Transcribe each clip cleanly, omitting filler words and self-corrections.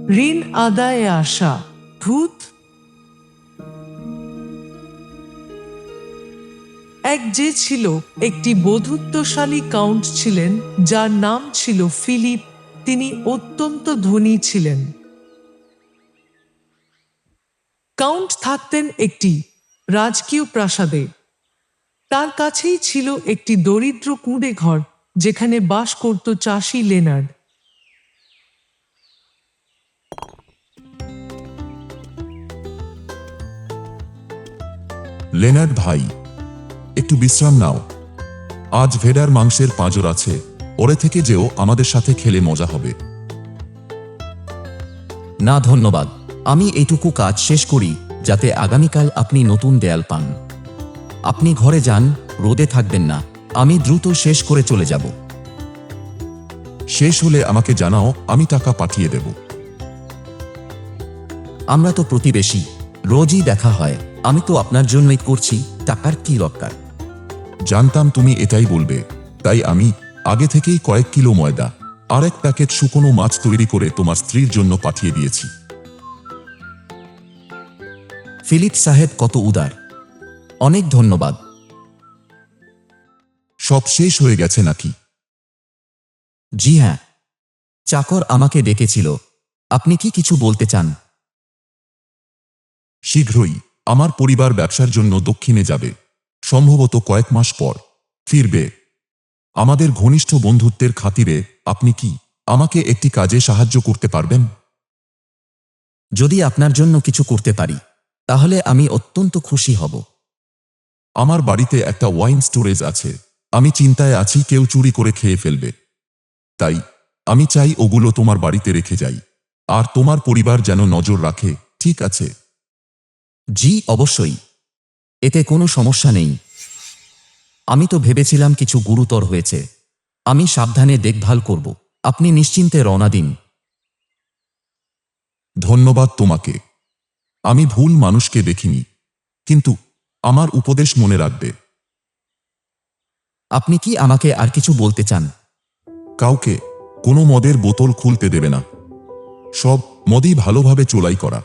ঋণ আদায়ে আসা ভূত। এক যে ছিল একটি বধূত্বশালী কাউন্ট ছিলেন, যার নাম ছিল ফিলিপ। তিনি অত্যন্ত ধনী ছিলেন। কাউন্ট থাকতেন একটি রাজকীয় প্রাসাদে। তার কাছেই ছিল একটি দরিদ্র কুঁড়ে ঘর, যেখানে বাস করত চাষী লেনার্ড। লেনার্ড ভাই, একটু বিশ্রাম নাও। আজ ভেড়ার মাংসের পাঁজর আছে, ওরে থেকে যেও, আমাদের সাথে খেলে মজা হবে। না ধন্যবাদ, আমি এইটুকু কাজ শেষ করি যাতে আগামীকাল আপনি নতুন দেয়াল পান। আপনি ঘরে যান, রোদে থাকবেন না, আমি দ্রুত শেষ করে চলে যাব। শেষ হলে আমাকে জানাও, আমি টাকা পাঠিয়ে দেব। আমরা তো প্রতিবেশী, রোজই দেখা হয়, আমি তো আপনার জন্যই করছি, টাকার কি দরকার? জানতাম তুমি এটাই বলবে, তাই আমি আগে থেকেই কয়েক কিলো ময়দা আর এক প্যাকেট শুকনো মাছ তৈরি করে তোমার স্ত্রীর জন্য পাঠিয়ে দিয়েছি। ফিলিপ সাহেব কত উদার, অনেক ধন্যবাদ। সব শেষ হয়ে গেছে নাকি? জি হ্যাঁ, চাকর আমাকে ডেকেছিল। আপনি কি কিছু বলতে চান? শীঘ্রই আমার পরিবার ব্যবসার জন্য দক্ষিণে যাবে, সম্ভবত কয়েক মাস পর ফিরবে। আমাদের ঘনিষ্ঠ বন্ধুত্বের খাতিরে আপনি কি আমাকে একটি কাজে সাহায্য করতে পারবেন? যদি আপনার জন্য কিছু করতে পারি, তাহলে আমি অত্যন্ত খুশি হব। আমার বাড়িতে একটা ওয়াইন স্টোরেজ আছে, আমি চিন্তায় আছি কেউ চুরি করে খেয়ে ফেলবে। তাই আমি চাই ওগুলো তোমার বাড়িতে রেখে যাই, আর তোমার পরিবার যেন নজর রাখে, ঠিক আছে? জি অবশ্যই, এতে কোনো সমস্যা নেই। আমি তো ভেবেছিলাম কিছু গুরুতর হয়েছে। আমি সাবধানে দেখভাল করব, আপনি নিশ্চিন্তে রওনা দিন। ধন্যবাদ তোমাকে। আমি ভুল মানুষকে দেখিনি, কিন্তু আমার উপদেশ মনে রাখবে। আপনি কি আমাকে আর কিছু বলতে চান? কাউকে কোনো মদের বোতল খুলতে দেবে না। সব মদই ভালোভাবে চোলাই করা,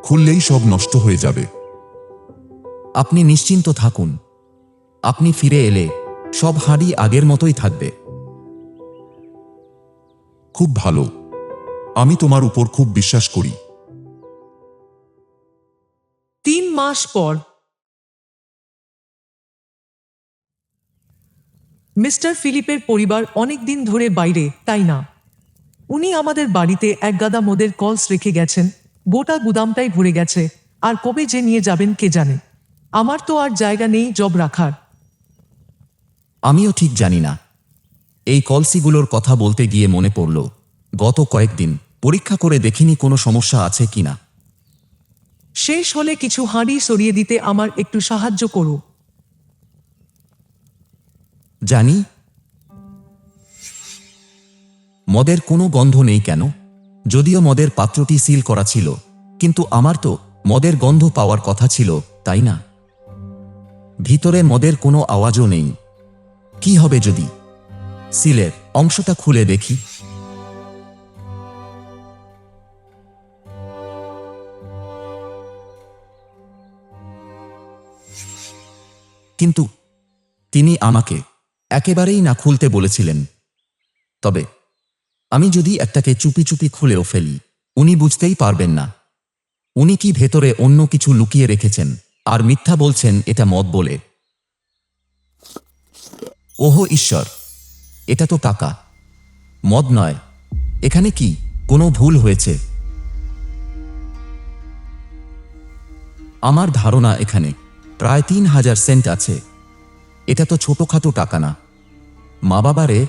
খুললেই সব নষ্ট হয়ে যাবে। আপনি নিশ্চিন্ত থাকুন, আপনি ফিরে এলে সব হাঁড়ি আগের মতোই থাকবে। খুব ভালো, আমি তোমার উপর খুব বিশ্বাস করি। 3 মাস পর মিস্টার ফিলিপের পরিবার অনেক দিন ধরে বাইরে, তাই না? উনি আমাদের বাড়িতে এক গাদা মদের কলস রেখে গেছেন। গোটা গুদামটাই ভরে গেছে, আর কবে যে নিয়ে যাবেন কে জানে। আমার তো আর জায়গা নেই জব রাখার। আমিও ঠিক জানি না। এই কলসিগুলোর কথা বলতে গিয়ে মনে পড়ল, গত কয়েকদিন পরীক্ষা করে দেখিনি কোনো সমস্যা আছে কিনা। শেষ হলে কিছু হাঁড়ি সরিয়ে দিতে আমার একটু সাহায্য করো। জানি। মদের কোনো গন্ধ নেই কেন? যদিও মদের পাত্রটি সিল করা ছিল, কিন্তু আমার তো মদের গন্ধ পাওয়ার কথা ছিল, তাই না? ভিতরে মদের কোনো আওয়াজও নেই। কি হবে যদি সিলের অংশটা খুলে দেখি? কিন্তু তিনি আমাকে একেবারেই না খুলতে বলেছিলেন। তবে আমি যদি একটাকে চুপি চুপি খুলেও ফেলি, উনি বুঝতেই পারবেন না। উনি কি ভেতরে অন্য কিছু লুকিয়ে রেখেছেন আর মিথ্যা বলছেন এটা মদ বলে? ওহো ঈশ্বর, এটা তো টাকা, মদ নয়। এখানে কি কোনো ভুল হয়েছে? আমার ধারণা এখানে প্রায় 3000 সেন্ট আছে। এটা তো ছোটখাটো টাকা না। মা বাবারে,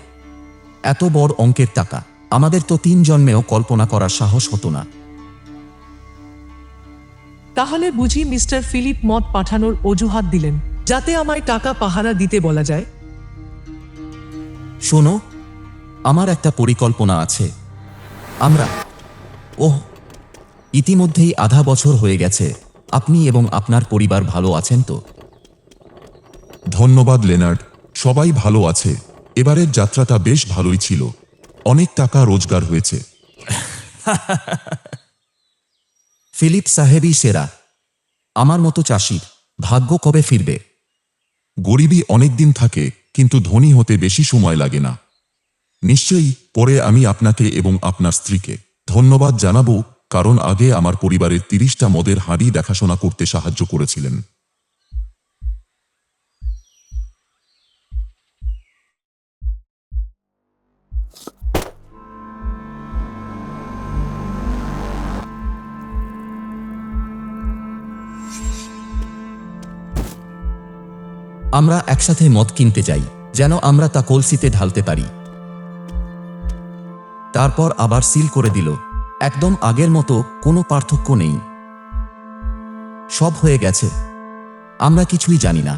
এত বড় অঙ্কের টাকা আমাদের তো 3 জন্মেও কল্পনা করার সাহস হতো না। তাহলে বুঝি মিস্টার ফিলিপ মদ পাঠানোর অজুহাত দিলেন, যাতে আমায় টাকা পাহারা দিতে বলা যায়? শোনো, আমার একটা পরিকল্পনা আছে। আমরা ইতিমধ্যেই আধা বছর হয়ে গেছে। আপনি এবং আপনার পরিবার ভালো আছেন তো? ধন্যবাদ লেনার্ড, সবাই ভালো আছে। এবারের যাত্রাটা বেশ ভালোই ছিল, অনেক টাকা রোজগার হয়েছে। ফিলিপ সাহেবই সেরা। আমার মতো চাষির ভাগ্য কবে ফিরবে? গরিবই অনেক দিন থাকে, কিন্তু ধনী হতে বেশি সময় লাগে না। নিশ্চয়ই পরে আমি আপনাকে এবং আপনার স্ত্রীকে ধন্যবাদ জানাবো, কারণ আগে আমার পরিবারের 30টা মদের হাঁড়ি দেখাশোনা করতে সাহায্য করেছিলেন। আমরা একসাথে মদ কিনতে যাই, যেন আমরা তা কলসিতে ঢালতে পারি। তারপর আবার সিল করে দিল। একদম আগের মতো, কোনো পার্থক্য নেই। সব হয়ে গেছে, আমরা কিছুই জানি না।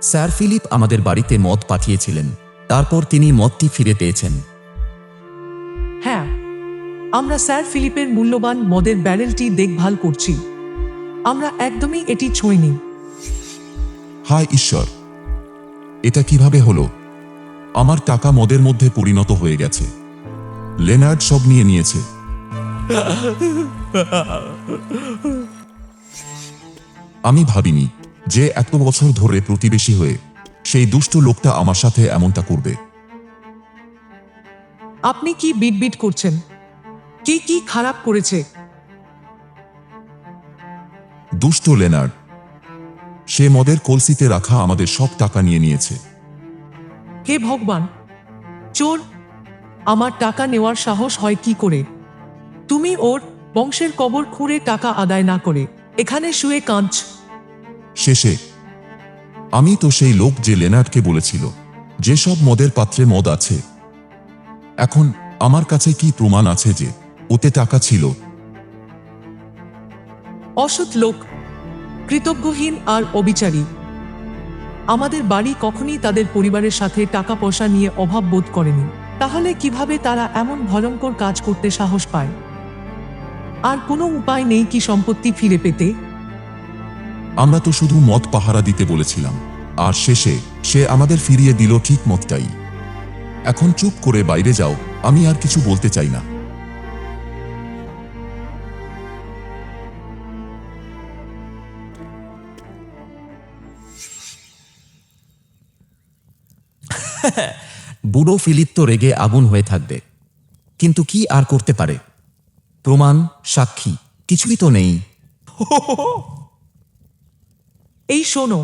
স্যার ফিলিপ আমাদের বাড়িতে মদ পাঠিয়েছিলেন, তারপর তিনি মদটি ফিরে পেয়েছেন। হ্যাঁ, আমরা স্যার ফিলিপের মূল্যবান মদের ব্যারেলটি দেখভাল করছি। আমরা একদমই এটি ছুঁইনি। হায় ঈশ্বর, এটা কিভাবে হলো? আমার টাকা মদের মধ্যে পরিণত হয়ে গেছে। লেনার্ড সব নিয়ে নিয়েছে। আমি ভাবিনি যে এত বছর ধরে প্রতিবেশী হয়ে সেই দুষ্ট লোকটা আমার সাথে এমনটা করবে। আপনি কি বিটবিট করছেন? কি কি খারাপ করেছে? দুষ্ট লেনার্ড, সে মদের কলসিতে রাখা আমাদের সব টাকা নিয়ে নিয়েছে। হে ভগবান, চোর! আমার টাকা নেওয়ার সাহস হয় কি করে? তুমি ওর বংশের কবর খুঁড়ে টাকা আদায় না করে এখানে শুয়ে কাঁদছ। শেষে আমি তো সেই লোক যে লেনার্ডকে বলেছিল যে সব মদের পাত্রে মদ আছে। এখন আমার কাছে কি প্রমাণ আছে যে ওতে টাকা ছিল? অসৎ লোক, কৃতজ্ঞহীন আর অবিচারী। আমাদের বাড়ি কখনই তাদের পরিবারের সাথে টাকা পয়সা নিয়ে অভাব বোধ করেনি। তাহলে কিভাবে তারা এমন ভয়ঙ্কর কাজ করতে সাহস পায়? আর কোনো উপায় নেই কি সম্পত্তি ফিরে পেতে? আমরা তো শুধু মদ পাহারা দিতে বলেছিলাম, আর শেষে সে আমাদের ফিরিয়ে দিল ঠিক মদটাই। এখন চুপ করে বাইরে যাও, আমি আর কিছু বলতে চাই না। বুড়ো ফিলিপ তো রেগে আগুন হয়ে থাকবে, কিন্তু কি আর করতে পারে? প্রমাণ, সাক্ষী কিছুই তো নেই। এই শোনো,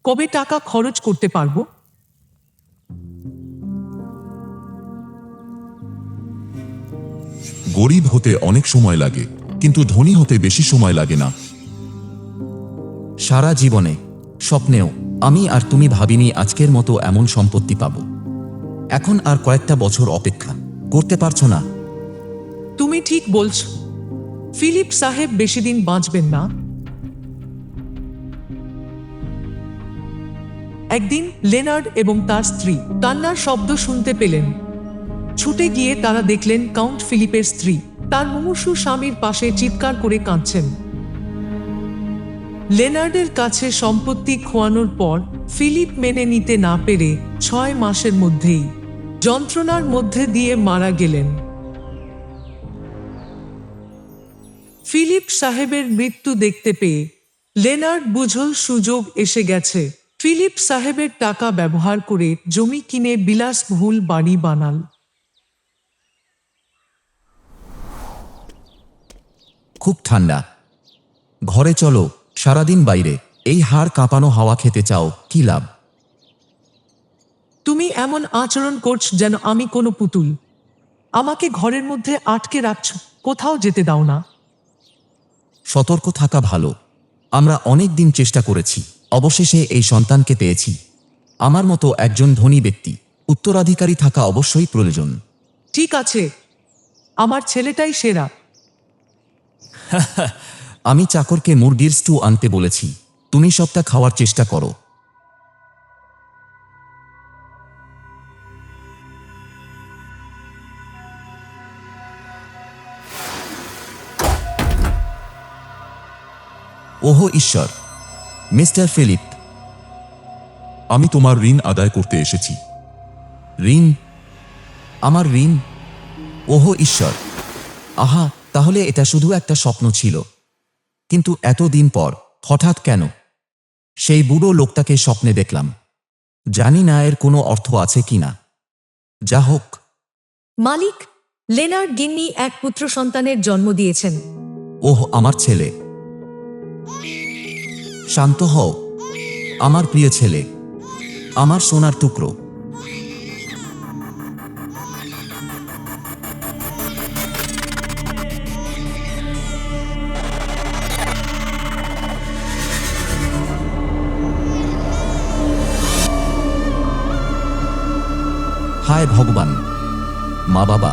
কবে টাকা খরচ করতে পারবো? গরিব হতে অনেক সময় লাগে, কিন্তু ধনী হতে বেশি সময় লাগে না। সারা জীবনে, স্বপ্নেও আমি আর তুমি ভাবিনি আজকের মতো এমন সম্পত্তি পাব। এখন আর কয়েকটা বছর অপেক্ষা করতে পারছো না? তুমি ঠিক বলছো। ফিলিপ সাহেব বেশি দিন বাঁচবেন না। একদিন লেনার্ড এবং তার স্ত্রী কান্নার শব্দ শুনতে পেলেন। ছুটে গিয়ে তারা দেখলেন কাউন্ট ফিলিপের স্ত্রী তার মুমূর্ষু স্বামীর পাশে চিৎকার করে কাঁদছেন। লেনার্ডের কাছে সম্পত্তি খোয়ানোর পর ফিলিপ মেনে নিতে না পেরে 6 মাসের মধ্যেই যন্ত্রণার মধ্যে দিয়ে মারা গেলেন। ফিলিপ সাহেবের মৃত্যু দেখতে পেয়ে লেনার্ড বুঝল সুযোগ এসে গেছে। ফিলিপ সাহেবের টাকা ব্যবহার করে জমি কিনে বিলাসবহুল বাড়ি বানাল। খুব ঠান্ডা, ঘরে চলো। সারাদিন বাইরে এই হাড় কাঁপানো হাওয়া খেতে চাও, কি লাভ? তুমি এমন আচরণ করছ যেন আমি কোনো পুতুল। আমাকে ঘরের মধ্যে আটকে রাখছ, কোথাও যেতে দাও না। সতর্ক থাকা ভালো। আমরা অনেক দিন চেষ্টা করেছি, অবশেষে এই সন্তানকে পেয়েছি। আমার মতো একজন ধনী ব্যক্তি, উত্তরাধিকারী থাকা অবশ্যই প্রয়োজন। ঠিক আছে, আমার ছেলেটাই সেরা। আমি চাকরকে মুরগির স্টু আনতে বলেছি, তুমি সবটা খাওয়ার চেষ্টা করো। ওহো ঈশ্বর! মিস্টার ফিলিপ, আমি তোমার ঋণ আদায় করতে এসেছি। ঋণ? আমার ঋণ? ওহো ঈশ্বর! আহা, তাহলে এটা শুধু একটা স্বপ্ন ছিল। কিন্তু এতদিন পর হঠাৎ কেন সেই বুড়ো লোকটাকে স্বপ্নে দেখলাম? জানি না এর কোনো অর্থ আছে কিনা। যা হোক, মালিক, লেনার্ড গিন্নি এক পুত্র সন্তানের জন্ম দিয়েছেন। ওহ, আমার ছেলে। শান্ত হও, আমার প্রিয় ছেলে, আমার সোনার টুকরো। হায় ভগবান! মা বাবা!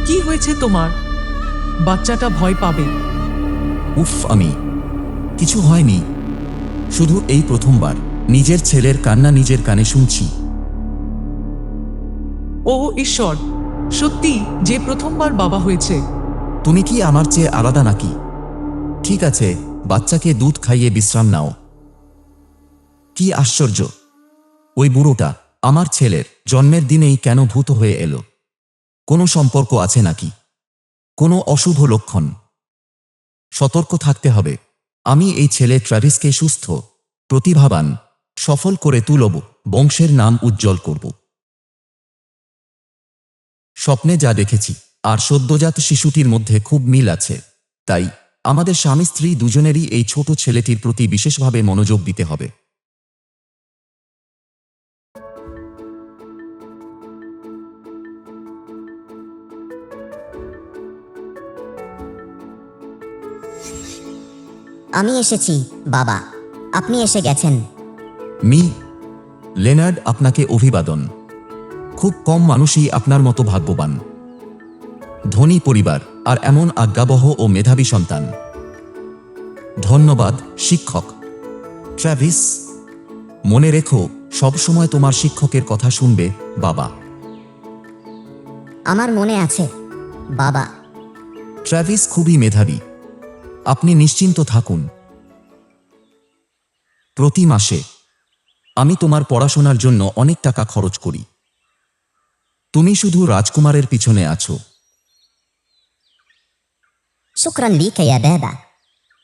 কি হয়েছে তোমার? বাচ্চাটা ভয় পাবে। উফ, আমি কিছু হয়নি, শুধু এই প্রথমবার নিজের ছেলের কান্না নিজের কানে শুনছি। ও ঈশ্বর, সত্যি যে প্রথমবার বাবা হয়েছে। তুমি কি আমার চেয়ে আলাদা নাকি? ঠিক আছে, বাচ্চাকে দুধ খাইয়ে বিশ্রাম নাও। কি আশ্চর্য, ওই বুড়োটা আমার ছেলের জন্মের দিনেই কেন ভূত হয়ে এলো? কোনো সম্পর্ক আছে নাকি? কোনো অশুভ লক্ষণ? সতর্ক থাকতে হবে। আমি এই ছেলে ট্র্যাভিসকে সুস্থ, প্রতিভাবান, সফল করে তুলব, বংশের নাম উজ্জ্বল করব। স্বপ্নে যা দেখেছি আর সদ্যজাত শিশুটির মধ্যে খুব মিল আছে। তাই আমাদের স্বামী স্ত্রী দুজনেরই এই ছোট ছেলেটির প্রতি বিশেষভাবে মনোযোগ দিতে হবে। আমি এসেছি বাবা, আপনি এসে গেছেন। মি লেনার্ড, আপনাকে অভিবাদন। খুব কম মানুষই আপনার মতো ভাগ্যবান। ধনী পরিবার আর এমন আজ্ঞাবহ ও মেধাবী সন্তান। ধন্যবাদ শিক্ষক ট্র্যাভিস। মনে রেখো, সবসময় তোমার শিক্ষকের কথা শুনবে বাবা। আমার মনে আছে বাবা। ট্র্যাভিস খুবই মেধাবী, আপনি নিশ্চিন্ত থাকুন। প্রতি মাসে আমি তোমার পড়াশোনার জন্য অনেক টাকা খরচ করি। তুমি শুধু রাজকুমারের পিছনে আছো। شكرا ليك يا بابا،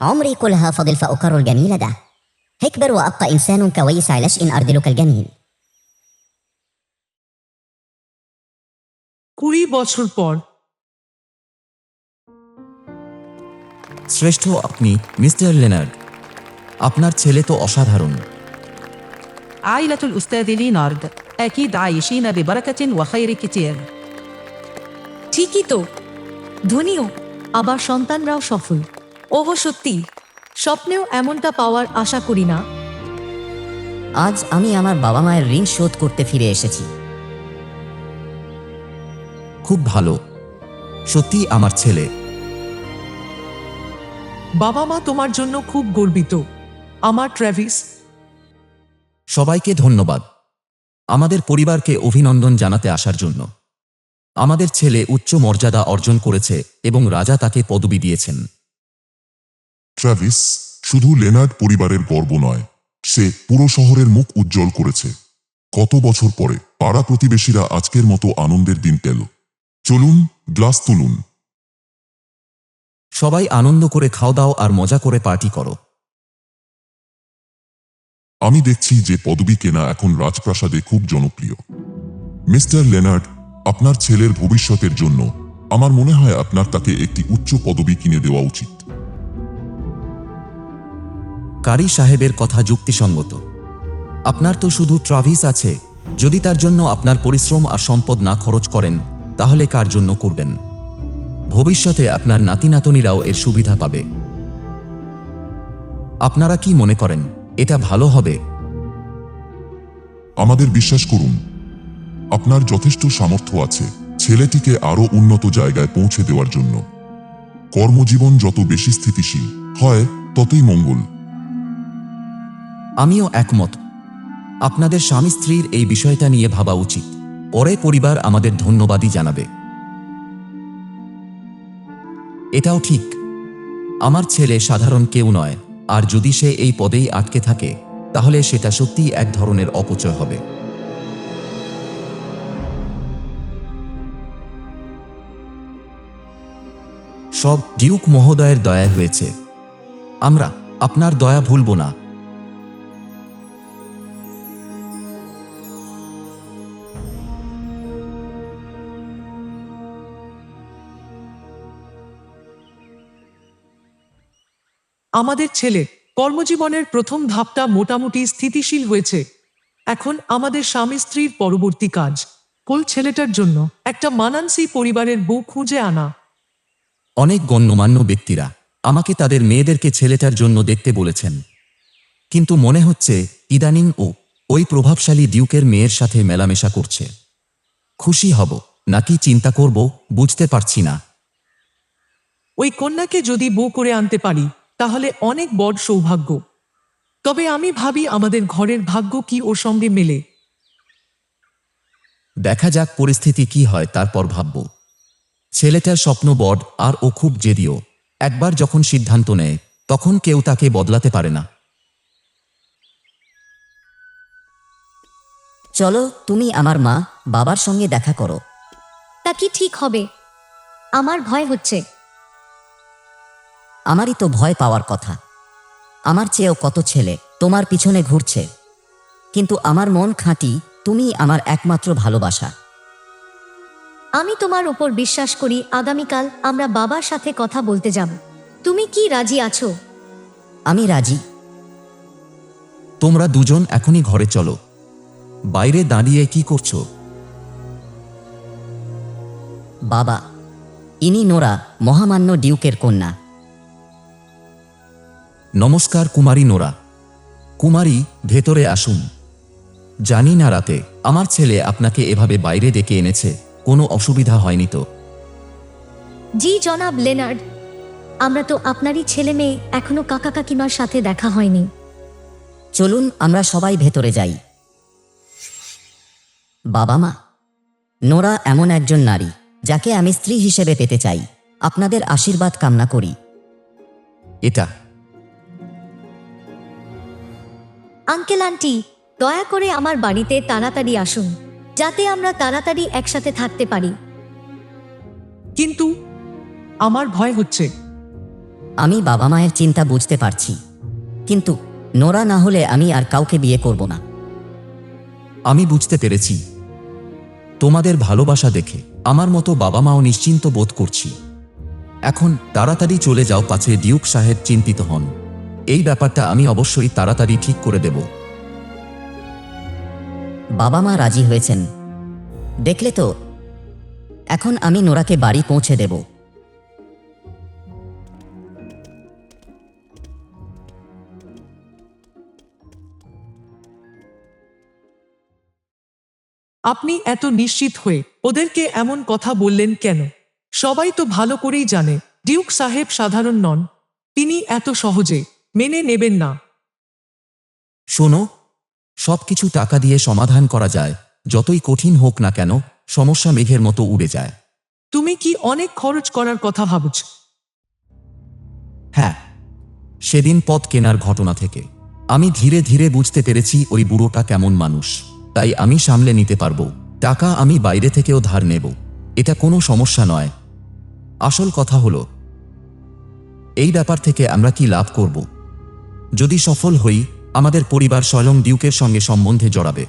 عمري كلها فضل فأكرر الجميل ده. هكبر وأبقى إنسان كويس علاش إن أرضلك الجميل. 20 বছর পর। শ্রেষ্ঠ আপনি, মিস্টার লেনার্ড। আপনার ছেলে তো অসাধারণ। عائلة الأستاذ لينارد أكيد عايشين ببركة وخير كتير. ঠিকই তো, ধনীও আবার সন্তানরাও সফল। ওহ সত্যি, স্বপ্নেও এমনটা পাওয়ার আশা করি না। আজ আমি আমার বাবা মায়ের ঋণ শোধ করতে ফিরে এসেছি। খুব ভালো, সত্যি আমার ছেলে। বাবা মা তোমার জন্য খুব গর্বিত, আমার ট্র্যাভিস। সবাইকে ধন্যবাদ আমাদের পরিবারকে অভিনন্দন জানাতে আসার জন্য। আমাদের ছেলে উচ্চ মর্যাদা অর্জন করেছে এবং রাজা তাকে পদবি দিয়েছেন। ট্র্যাভিস শুধু লেনার্ড পরিবারের গর্ব নয়, সে পুরো শহরের মুখ উজ্জ্বল করেছে। কত বছর পরে পাড়া প্রতিবেশীরা আজকের মতো আনন্দের দিন পেল। চলুন, গ্লাস তুলুন। সবাই আনন্দ করে খাও দাও আর মজা করে পার্টি করো। আমি দেখছি যে পদবি কেনা এখন রাজপ্রাসাদে খুব জনপ্রিয়। মিস্টার লেনার্ড, আপনার ছেলের ভবিষ্যতের জন্য আমার মনে হয় আপনার তাকে একটি উচ্চ পদবি কিনে দেওয়া উচিত। কারি সাহেবের কথা যুক্তিসঙ্গত। আপনার তো শুধু ট্রাভিস আছে, যদি তার জন্য আপনার পরিশ্রম আর সম্পদ না খরচ করেন তাহলে কার জন্য করবেন? ভবিষ্যতে আপনার নাতি নাতনিরাও এর সুবিধা পাবে। আপনারা কি মনে করেন এটা ভালো হবে? আমাদের বিশ্বাস করুন, আপনার যথেষ্ট সামর্থ্য আছে ছেলেটিকে আরও উন্নত জায়গায় পৌঁছে দেওয়ার জন্য। কর্মজীবন যত বেশি স্থিতিশীল হয় ততই মঙ্গল। আমিও একমত। আপনাদের স্বামী স্ত্রীর এই বিষয়টা নিয়ে ভাবা উচিত। পরে পরিবার আমাদের ধন্যবাদই জানাবে। এটাও ঠিক, আমার ছেলে সাধারণ কেউ নয়, আর যদি সে এই পদেই আটকে থাকে তাহলে সেটা সত্যিই এক ধরনের অপচয় হবে। সব ডিউক মহোদয়ের দয়া হয়েছে। আমরা আপনার দয়া ভুলব না। আমাদের ছেলে কর্মজীবনের প্রথম ধাপটা মোটামুটি স্থিতিশীল হয়েছে। এখন আমাদের স্বামী স্ত্রীর পরবর্তী কাজ কোল ছেলেটার জন্য একটা মানানসই পরিবারের বউ খুঁজে আনা। অনেক গণ্যমান্য ব্যক্তিরা আমাকে তাদের মেয়েদেরকে ছেলেটার জন্য দেখতে বলেছেন, কিন্তু মনে হচ্ছে ইদানিং ওই প্রভাবশালী ডিউকের মেয়ের সাথে মেলামেশা করছে। খুশি হব নাকি চিন্তা করব বুঝতে পারছি না। ওই কন্যাকে যদি বউ করে আনতে পারি তাহলে অনেক বড় সৌভাগ্য। তবে আমি ভাবি আমাদের ঘরের ভাগ্য কি ওর সঙ্গে মেলে। দেখা যাক পরিস্থিতি কি হয়, তারপর ভাবব। ছেলেটার স্বপ্ন বড় আর ও খুব জেদিও। একবার যখন সিদ্ধান্ত নেয় তখন কেউ তাকে বদলাতে পারে না। চলো তুমি আমার মা বাবার সঙ্গে দেখা করো। তা কি ঠিক হবে? আমার ভয় হচ্ছে। আমারই তো ভয় পাওয়ার কথা। আমার চেয়েও কত ছেলে তোমার পিছনে ঘুরছে, কিন্তু আমার মন খাঁটি, তুমি আমার একমাত্র ভালোবাসা। আমি তোমার উপর বিশ্বাস করি। আগামীকাল আমরা বাবার সাথে কথা বলতে যাব। তুমি কি রাজি আছো? আমি রাজি। তোমরা দুজন এখনই ঘরে চলো। বাইরে দাঁড়িয়ে কি করছো? বাবা, ইনি নোরা, মহামান্য ডিউকের কন্যা। নমস্কার কুমারী নোরা। কুমারী, ভেতরে আসুন। জানি না রাতে আমার ছেলে আপনাকে এভাবে বাইরে ডেকে এনেছে, কোনো অসুবিধা হয়নি তো? জি জনাব লেনার্ড, আমরা তো আপনারই ছেলে মেয়ে, এখনো কাকা কাকিমার সাথে দেখা হয়নি। চলুন আমরা সবাই ভেতরে যাই। বাবা মা, নোরা এমন একজন নারী যাকে আমি স্ত্রী হিসেবে পেতে চাই। আপনাদের আশীর্বাদ কামনা করি। এটা আঙ্কেল আন্টি, দয়া করে আমার বাড়িতে তাড়াতাড়ি আসুন, যাতে আমরা তাড়াতাড়ি একসাথে থাকতে পারি। কিন্তু আমার ভয় হচ্ছে। আমি বাবা মায়ের চিন্তা বুঝতে পারছি, কিন্তু নোরা না হলে আমি আর কাউকে বিয়ে করব না। আমি বুঝতে পেরেছি। তোমাদের ভালোবাসা দেখে আমার মতো বাবা মাও নিশ্চিন্ত বোধ করছি। এখন তাড়াতাড়ি চলে যাও, পাছে ডিউক সাহেব চিন্তিত হন। এই ব্যাপারটা আমি অবশ্যই তাড়াতাড়ি ঠিক করে দেব। বাবা মা রাজি হয়েছেন, দেখলে তো। এখন আমি নোরাকে বাড়ি পৌঁছে দেব। আপনি এত নিশ্চিত হয়ে ওদেরকে এমন কথা বললেন কেন? সবাই তো ভালো করেই জানে ডিউক সাহেব সাধারণ নন। তিনি এত সহজে মেনে নেবেন না। শোনো, সবকিছু টাকা দিয়ে সমাধান করা যায়। যতই কঠিন হোক না কেন, সমস্যা মেঘের মতো উড়ে যায়। তুমি কি অনেক খরচ করার কথা ভাবছ? হ্যাঁ, সেদিন পথ কেনার ঘটনা থেকে আমি ধীরে ধীরে বুঝতে পেরেছি ওই বুড়োটা কেমন মানুষ। তাই আমি সামলে নিতে পারবো। টাকা আমি বাইরে থেকেও ধার নেব, এটা কোনো সমস্যা নয়। আসল কথা হলো, এই ব্যাপার থেকে আমরা কি লাভ করব? যদি সফল হই, আমাদের পরিবার স্বয়ং ডিউকের সঙ্গে সম্বন্ধে জড়াবে।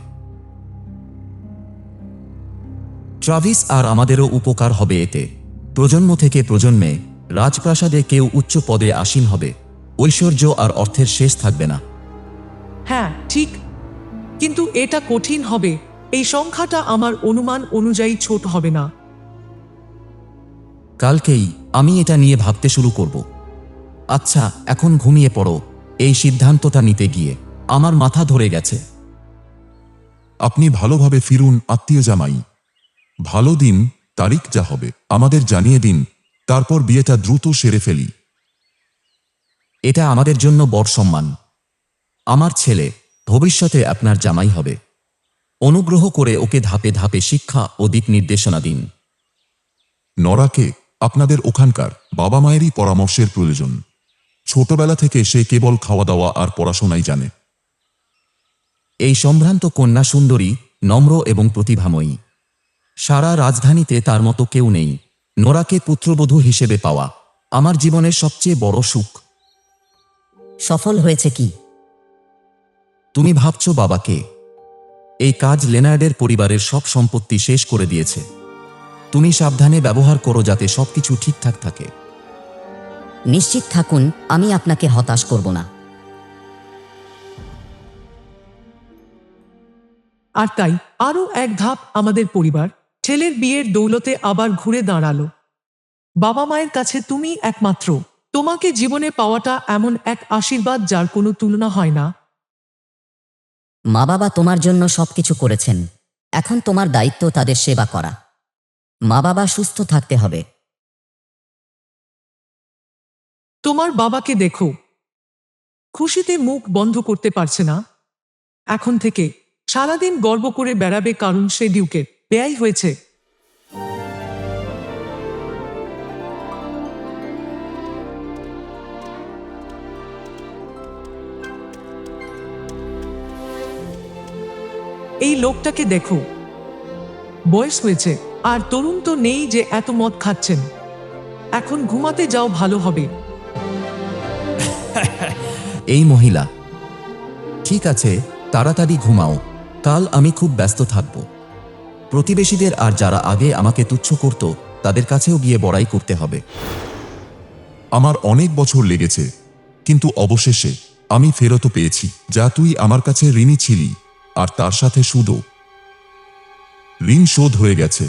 ট্রাভিস আর আমাদেরও উপকার হবে এতে। প্রজন্ম থেকে প্রজন্মে রাজপ্রাসাদে কেউ উচ্চ পদে আসীন হবে। ঐশ্বর্য আর অর্থের শেষ থাকবে না। হ্যাঁ ঠিক, কিন্তু এটা কঠিন হবে। এই সংখ্যাটা আমার অনুমান অনুযায়ী ছোট হবে না। কালকেই আমি এটা নিয়ে ভাবতে শুরু করব। আচ্ছা, এখন ঘুমিয়ে পড়ো। এই সিদ্ধান্তটা নিতে গিয়ে আমার মাথা ধরে গেছে। আপনি ভালোভাবে ফিরুন আত্মীয় জামাই। ভালো দিন তারিখ যা হবে আমাদের জানিয়ে দিন, তারপর বিয়েটা দ্রুত সেরে ফেলি। এটা আমাদের জন্য বড় সম্মান। আমার ছেলে ভবিষ্যতে আপনার জামাই হবে। অনুগ্রহ করে ওকে ধাপে ধাপে শিক্ষা ও দিক নির্দেশনা দিন। নরাকে আপনাদের ওখানকার বাবা মায়েরই পরামর্শের প্রয়োজন। ছোটবেলা থেকে সে কেবল খাওয়া দাওয়া আর পড়াশোনাই জানে। এই সম্ভ্রান্ত কন্যা সুন্দরী, নম্র এবং প্রতিভাময়ী। সারা রাজধানীতে তার মতো কেউ নেই। নোরাকে পুত্রবধূ হিসেবে পাওয়া আমার জীবনের সবচেয়ে বড় সুখ। সফল হয়েছে কি? তুমি ভাবছো বাবাকে? এই কাজ লেনার্ডের পরিবারের সব সম্পত্তি শেষ করে দিয়েছে। তুমি সাবধানে ব্যবহার করো যাতে সবকিছু ঠিকঠাক থাকে। নিশ্চিত থাকুন, আমি আপনাকে হতাশ করব না। আর তাই আরও এক ধাপ আমাদের পরিবার ছেলের বিয়ের দৌলতে আবার ঘুরে দাঁড়ালো। বাবা মায়ের কাছে তুমি একমাত্র। তোমাকে জীবনে পাওয়াটা এমন এক আশীর্বাদ যার কোনো তুলনা হয় না। মা বাবা তোমার জন্য সবকিছু করেছেন, এখন তোমার দায়িত্ব তাদের সেবা করা। মা বাবা সুস্থ থাকতে হবে। তোমার বাবাকে দেখো, খুশিতে মুখ বন্ধ করতে পারছে না। এখন থেকে সারাদিন গর্ব করে বেড়াবে, কারণ সে ডিউকের ব্যয় হয়েছে। এই লোকটাকে দেখো, বয়স হয়েছে আর তরুণ তো নেই যে এত মদ খাচ্ছেন। এখন ঘুমাতে যাও, ভালো হবে। এই মহিলা, ঠিক আছে, তাড়াতাড়ি ঘুমাও, কাল আমি খুব ব্যস্ত থাকব। প্রতিবেশীদের আর যারা আগে আমাকে তুচ্ছ করত তাদের কাছেও গিয়ে বড়াই করতে হবে। আমার অনেক বছর লেগেছে, কিন্তু অবশেষে আমি ফেরত পেয়েছি যা তুই আমার কাছে ঋণী ছিলি, আর তার সাথে সুদও। ঋণ শোধ হয়ে গেছে।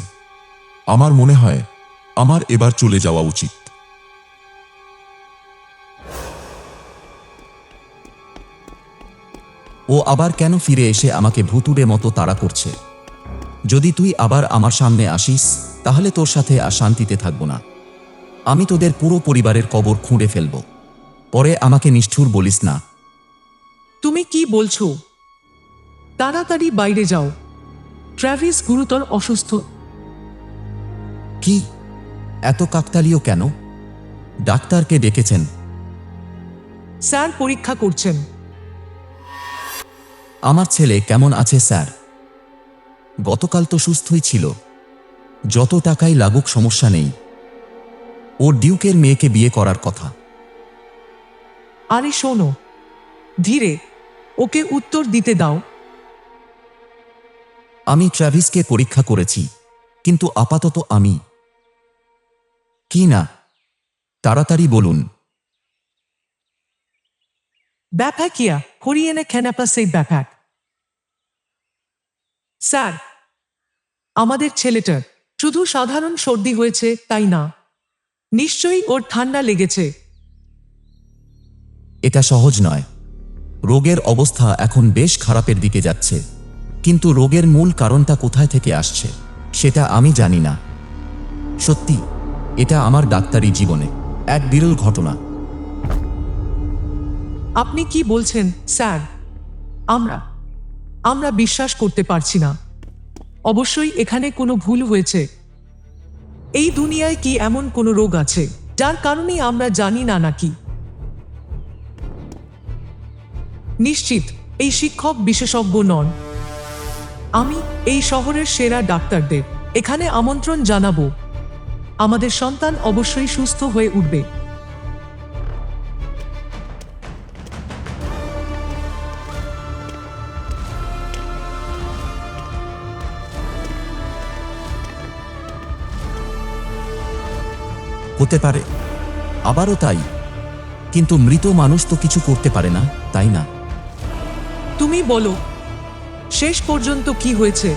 আমার মনে হয় আমার এবার চলে যাওয়া উচিত। ও আবার কেন ফিরে এসে আমাকে ভুতুড়ে মতো তাড়া করছে? যদি তুই আবার আমার সামনে আসিস তাহলে তোর সাথে আর শান্তিতে থাকব না। আমি তোদের পুরো পরিবারের কবর খুঁড়ে ফেলব। পরে আমাকে নিষ্ঠুর বলিস না। তুমি কি বলছো? তাড়াতাড়ি বাইরে যাও, ট্র্যাভিস গুরুতর অসুস্থ। কি? এত কাকতালীয় কেন? ডাক্তারকে ডেকেছেন? স্যার পরীক্ষা করছেন। আমার ছেলে কেমন আছে স্যার? গতকাল তো সুস্থই ছিল। যত টাকাই লাগুক সমস্যা নেই। ওর ডিউকের মেয়েকে বিয়ে করার কথা। আরে শোনো, ধীরে, ওকে উত্তর দিতে দাও। আমি ট্র্যাভিসকে পরীক্ষা করেছি, কিন্তু আপাতত আমি কি না। তাড়াতাড়ি বলুন। ব্যাপাকিয়া হরিয়েনে খেনাপা সেই ব্যাপাক। স্যার, আমাদের ছেলেটার শুধু সাধারণ সর্দি হয়েছে, তাই না? নিশ্চয়ই ওর ঠান্ডা লেগেছে। এটা সহজ নয়। রোগের অবস্থা এখন বেশ খারাপের দিকে যাচ্ছে, কিন্তু রোগের মূল কারণটা কোথায় থেকে আসছে সেটা আমি জানি না। সত্যি, এটা আমার ডাক্তারি জীবনে এক বিরল ঘটনা। আপনি কি বলছেন স্যার? আমরা বিশ্বাস করতে পারছি না। অবশ্যই এখানে কোনো ভুল হয়েছে। এই দুনিয়ায় কি এমন কোনো রোগ আছে যার কারণে আমরা জানি না নাকি? নিশ্চিত এই শিক্ষক বিশেষজ্ঞ নন। আমি এই শহরের সেরা ডাক্তারদের এখানে আমন্ত্রণ জানাবো। আমাদের সন্তান অবশ্যই সুস্থ হয়ে উঠবে। হতে পারে, আবারও তাই। কিন্তু মৃত মানুষ তো কিছু করতে পারে না, তাই না? তুমি বলো, শেষ পর্যন্ত কি হয়েছে?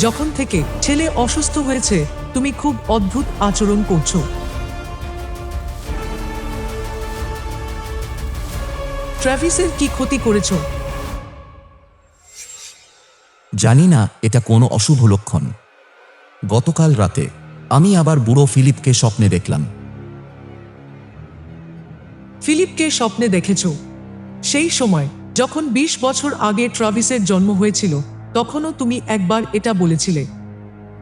যখন থেকে ছেলে অসুস্থ হয়েছে তুমি খুব অদ্ভুত আচরণ করছো। ট্র্যাভিসের কি ক্ষতি করেছো? জানি না, এটা কোনো অশুভ লক্ষণ। গতকাল রাতে আমি আবার বুড়ো ফিলিপকে স্বপ্নে দেখলাম। ফিলিপকে স্বপ্নে দেখেছো? সেই সময় যখন 20 বছর আগে ট্রাভিসের জন্ম হয়েছিল তখনও তুমি একবার এটা বলেছিলে।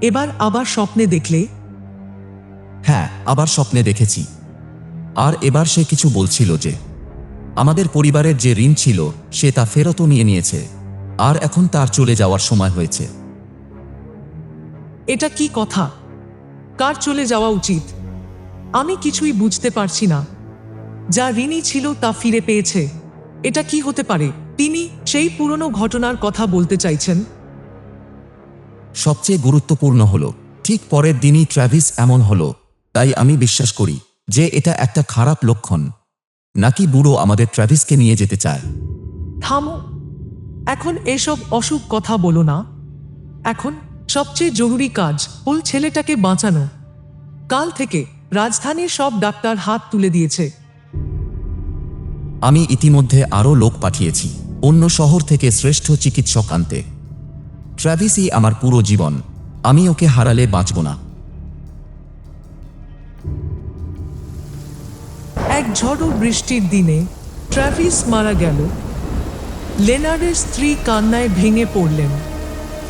এবার আবার স্বপ্নে দেখলে? হ্যাঁ, আবার স্বপ্নে দেখেছি। আর এবার সে কিছু বলছিল যে আমাদের পরিবারের যে ঋণ ছিল সে তা ফেরতও নিয়ে নিয়েছে, আর এখন তার চলে যাওয়ার সময় হয়েছে। এটা কি কথা? কার চলে যাওয়া উচিত? আমি কিছুই বুঝতে পারছি না। যা ঋণী ছিল তা ফিরে পেয়েছে। এটা কি হতে পারে? তিনি সেই পুরনো ঘটনার কথা বলতে চাইছেন। সবচেয়ে গুরুত্বপূর্ণ হলো ঠিক পরের দিনই ট্র্যাভিস এমন হলো। তাই আমি বিশ্বাস করি যে এটা একটা খারাপ লক্ষণ। নাকি বুড়ো আমাদের ট্র্যাভিসকে নিয়ে যেতে চায়। থামো, এখন এসব অশুভ কথা বলো না। এখন সবচেয়ে জরুরি কাজ হল ছেলেটাকে বাঁচানো। কাল থেকে রাজধানীর সব ডাক্তার হাত তুলে দিয়েছে। আমি ইতিমধ্যে আরও লোক পাঠিয়েছি অন্য শহর থেকে শ্রেষ্ঠ চিকিৎসক আনতে। ট্র্যাভিসই আমার পুরো জীবন। আমি ওকে হারালে বাঁচব না। এক ঝড়ো বৃষ্টির দিনে ট্র্যাভিস মারা গেল। লেনার্ডের স্ত্রী কান্নায় ভেঙে পড়লেন।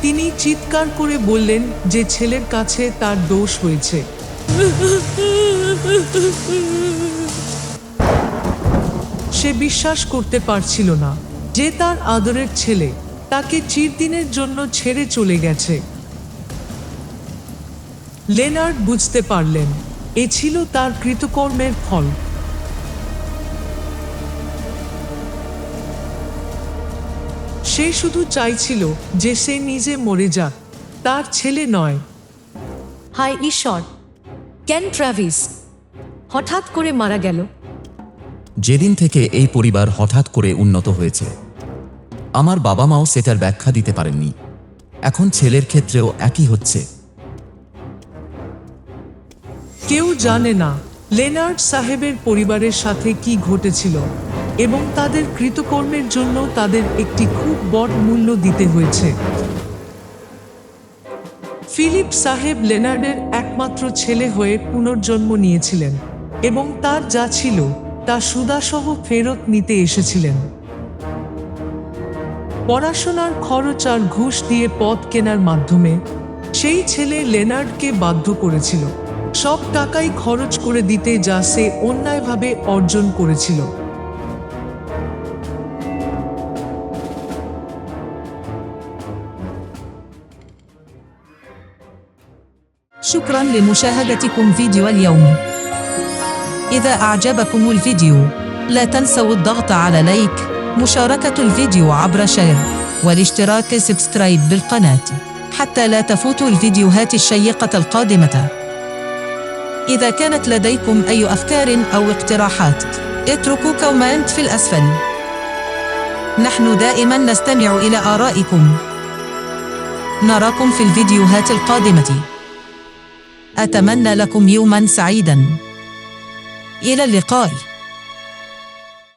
তিনি চিৎকার করে বললেন যে ছেলের কাছে তার দোষ হয়েছে। সে বিশ্বাস করতে পারছিল না যে তার আদরের ছেলে তাকে চিরদিনের জন্য ছেড়ে চলে গেছে। লেনার্ড বুঝতে পারলেন এ ছিল তার কৃতকর্মের ফল। সে শুধু চাইছিল যে সে নিজে মরে যাক, তার ছেলে নয়। হায় ঈশ্বর, কেন ট্র্যাভিস হঠাৎ করে মারা গেল? যেদিন থেকে এই পরিবার হঠাৎ করে উন্নত হয়েছে, আমার বাবা মাও সেটার ব্যাখ্যা দিতে পারেননি। এখন ছেলের ক্ষেত্রেও একই হচ্ছে। কেউ জানে না লেনার্ড সাহেবের পরিবারের সাথে কি ঘটেছিল এবং তাদের কৃতকর্মের জন্য তাদের একটি খুব বড় মূল্য দিতে হয়েছে। ফিলিপ সাহেব লেনার্ডের একমাত্র ছেলে হয়ে পুনর্জন্ম নিয়েছিলেন এবং তার যা ছিল তা সুদাসহ ফেরত নিতে এসেছিলেন। পড়াশোনার খরচ আর ঘুষ দিয়ে পথ কেনার মাধ্যমে সেই ছেলে লেনার্ডকে বাধ্য করেছিল সব টাকাই খরচ করে দিতে যা সে অন্যায়ভাবে অর্জন করেছিল। شكرا لمشاهدتكم فيديو اليوم. إذا أعجبكم الفيديو لا تنسوا الضغط على لايك، مشاركة الفيديو عبر شير، والاشتراك سبسكرايب بالقناة حتى لا تفوتوا الفيديوهات الشيقة القادمة. إذا كانت لديكم أي أفكار أو اقتراحات اتركوا كومنت في الأسفل. نحن دائما نستمع إلى آرائكم. نراكم في الفيديوهات القادمة. أتمنى لكم يوما سعيدا. إلى اللقاء.